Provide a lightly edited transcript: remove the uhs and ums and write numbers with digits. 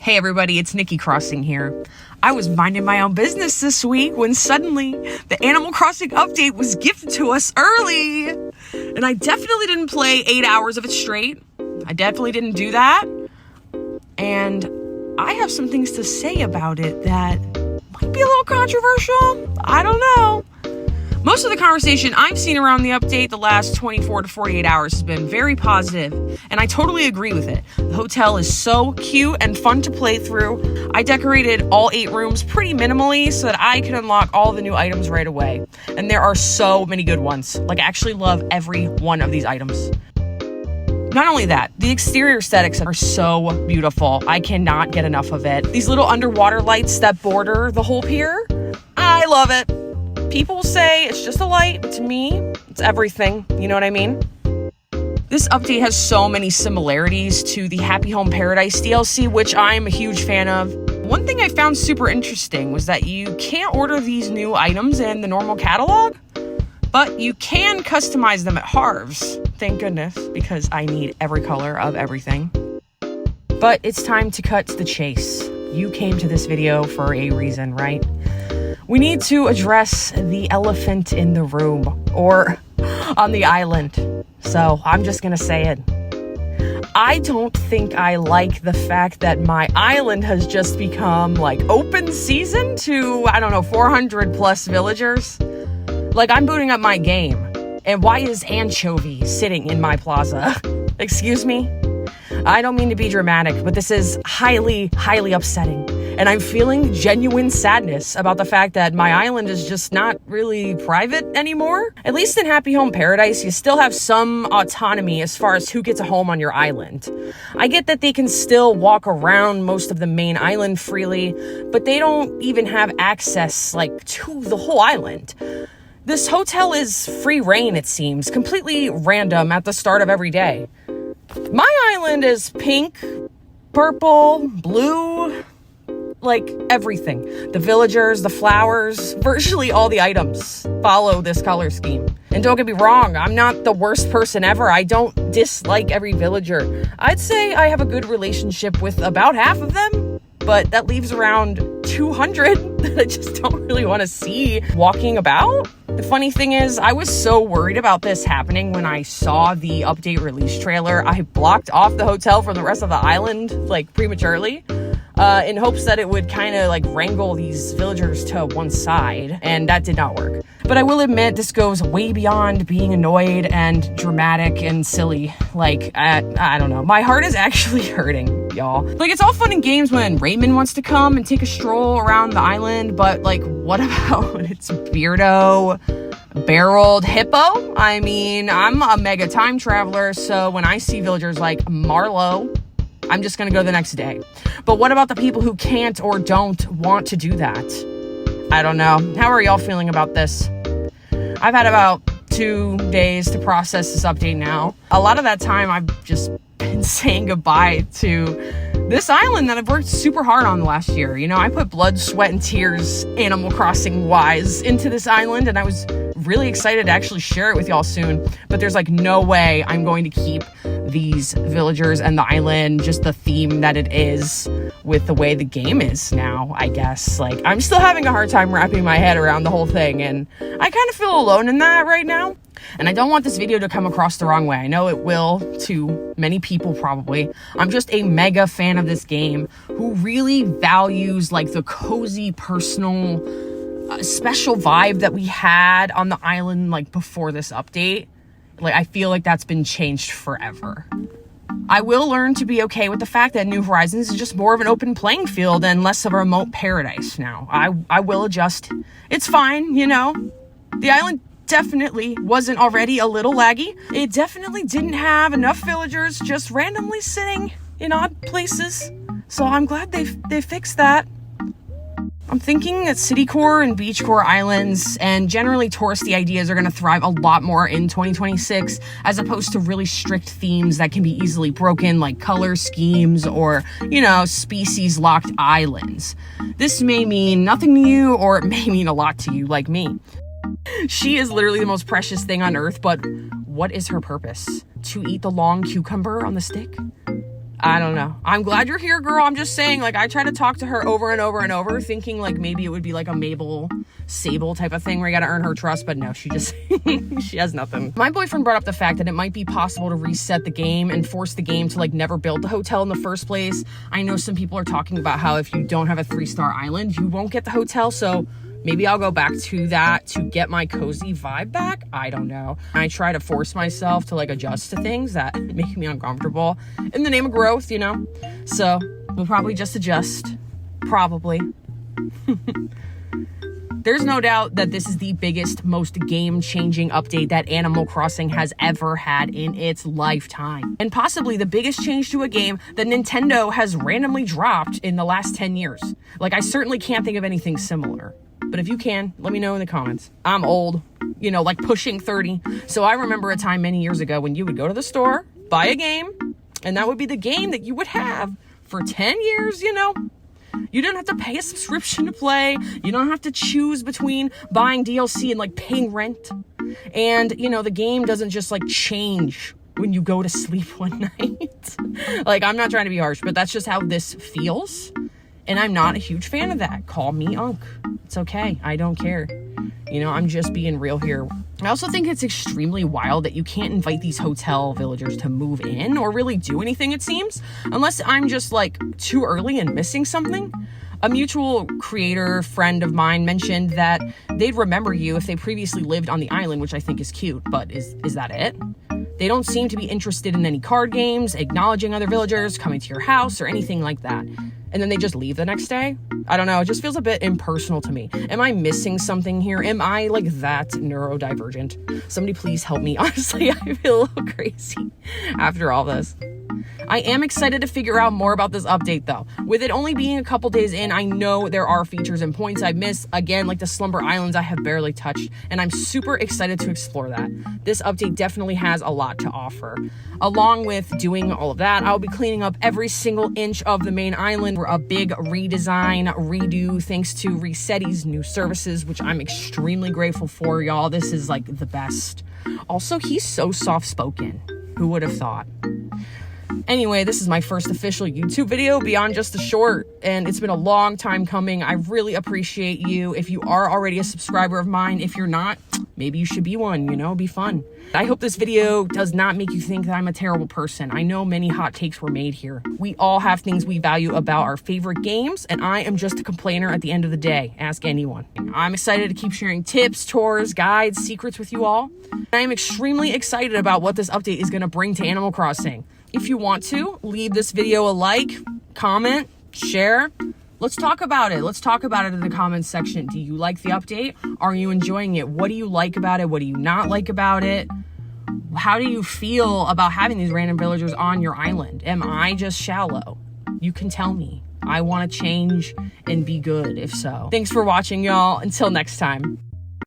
Hey everybody, it's Nikki Crossing here. I was minding my own business this week when suddenly the Animal Crossing update was gifted to us early. And I definitely didn't play 8 hours of it straight. I definitely didn't do that. And I have some things to say about it that might be a little controversial. I don't know. Most of the conversation I've seen around the update the last 24 to 48 hours has been very positive, and I totally agree with it. The hotel is so cute and fun to play through. I decorated all 8 rooms pretty minimally so that I could unlock all the new items right away. And there are so many good ones. Like, I actually love every one of these items. Not only that, the exterior aesthetics are so beautiful. I cannot get enough of it. These little underwater lights that border the whole pier, I love it. People say it's just a light, but to me, it's everything. You know what I mean? This update has so many similarities to the Happy Home Paradise DLC, which I'm a huge fan of. One thing I found super interesting was that you can't order these new items in the normal catalog, but you can customize them at Harv's. Thank goodness, because I need every color of everything. But it's time to cut to the chase. You came to this video for a reason, right? We need to address the elephant in the room, or on the island. So I'm just gonna say it. I don't think I like the fact that my island has just become like open season to, 400 plus villagers. Like, I'm booting up my game. And why is Anchovy sitting in my plaza? Excuse me? I don't mean to be dramatic, but this is highly, highly upsetting. And I'm feeling genuine sadness about the fact that my island is just not really private anymore. At least in Happy Home Paradise, you still have some autonomy as far as who gets a home on your island. I get that they can still walk around most of the main island freely, but they don't even have access, to the whole island. This hotel is free reign, it seems, completely random at the start of every day. My island is pink, purple, blue, everything. The villagers, the flowers, virtually all the items follow this color scheme. And don't get me wrong, I'm not the worst person ever. I don't dislike every villager. I'd say I have a good relationship with about half of them, but that leaves around 200 that I just don't really want to see walking about. The funny thing is, I was so worried about this happening when I saw the update release trailer. I blocked off the hotel from the rest of the island, prematurely, in hopes that it would kind of wrangle these villagers to one side, and that did not work. But I will admit, this goes way beyond being annoyed and dramatic and silly. I don't know. My heart is actually hurting, y'all. It's all fun and games when Raymond wants to come and take a stroll around the island, but what about when it's Beardo, barreled hippo? I mean, I'm a mega time traveler, so when I see villagers like Marlo, I'm just gonna go the next day. But what about the people who can't or don't want to do that? I don't know. How are y'all feeling about this? I've had about 2 days to process this update now. A lot of that time I've just been saying goodbye to this island that I've worked super hard on the last year. I put blood, sweat, and tears, Animal Crossing wise, into this island, and I was really excited to actually share it with y'all soon. But there's no way I'm going to keep these villagers and the island just the theme that it is with the way the game is now, I guess. I'm still having a hard time wrapping my head around the whole thing, and I kind of feel alone in that right now. And I don't want this video to come across the wrong way. I know it will to many people probably. I'm just a mega fan of this game who really values the cozy, personal, special vibe that we had on the island before this update. I feel like that's been changed forever. I will learn to be okay with the fact that New Horizons is just more of an open playing field and less of a remote paradise now. I will adjust. It's fine, The island definitely wasn't already a little laggy. It definitely didn't have enough villagers just randomly sitting in odd places. So I'm glad they fixed that. I'm thinking that city core and beach core islands and generally touristy ideas are going to thrive a lot more in 2026 as opposed to really strict themes that can be easily broken, like color schemes or, species locked islands. This may mean nothing to you, or it may mean a lot to you, like me. She is literally the most precious thing on earth, but what is her purpose? To eat the long cucumber on the stick? I don't know. I'm glad you're here, girl. I'm just saying, like, I try to talk to her over and over and over, thinking like maybe it would be like a Mabel Sable type of thing where you gotta earn her trust, but no, she just, she has nothing. My boyfriend brought up the fact that it might be possible to reset the game and force the game to like never build the hotel in the first place. I know some people are talking about how if you don't have a 3-star island, you won't get the hotel, so maybe I'll go back to that to get my cozy vibe back. I don't know. I try to force myself to like adjust to things that make me uncomfortable in the name of growth, you know? So we'll probably just adjust. Probably. There's no doubt that this is the biggest, most game-changing update that Animal Crossing has ever had in its lifetime. And possibly the biggest change to a game that Nintendo has randomly dropped in the last 10 years. Like, I certainly can't think of anything similar. But if you can, let me know in the comments. I'm old, you know, like pushing 30. So I remember a time many years ago when you would go to the store, buy a game, and that would be the game that you would have for 10 years, you know? You don't have to pay a subscription to play. You don't have to choose between buying DLC and like paying rent. And, you know, the game doesn't just like change when you go to sleep one night. Like, I'm not trying to be harsh, but that's just how this feels. And I'm not a huge fan of that. Call me Unk. It's okay. I don't care. You know, I'm just being real here. I also think it's extremely wild that you can't invite these hotel villagers to move in or really do anything, it seems, unless I'm just like too early and missing something. A mutual creator friend of mine mentioned that they'd remember you if they previously lived on the island, which I think is cute, but is that it? They don't seem to be interested in any card games, acknowledging other villagers, coming to your house, or anything like that. And then they just leave the next day? I don't know, it just feels a bit impersonal to me. Am I missing something here? Am I like that neurodivergent? Somebody please help me. Honestly, I feel a little crazy after all this. I am excited to figure out more about this update though. With it only being a couple days in, I know there are features and points I've missed, again, like the Slumber Islands I have barely touched, and I'm super excited to explore that. This update definitely has a lot to offer. Along with doing all of that, I'll be cleaning up every single inch of the main island for a big redesign, redo, thanks to Resetti's new services, which I'm extremely grateful for, y'all. This is like the best. Also, he's so soft-spoken. Who would have thought? Anyway, this is my first official YouTube video beyond just a short, and it's been a long time coming. I really appreciate you. If you are already a subscriber of mine, if you're not, maybe you should be one, you know, it'd be fun. I hope this video does not make you think that I'm a terrible person. I know many hot takes were made here. We all have things we value about our favorite games, and I am just a complainer at the end of the day. Ask anyone. I'm excited to keep sharing tips, tours, guides, secrets with you all. I am extremely excited about what this update is going to bring to Animal Crossing. If you want to, leave this video a like, comment, share. Let's talk about it. Let's talk about it in the comments section. Do you like the update? Are you enjoying it? What do you like about it? What do you not like about it? How do you feel about having these random villagers on your island? Am I just shallow? You can tell me. I want to change and be good if so. Thanks for watching, y'all. Until next time.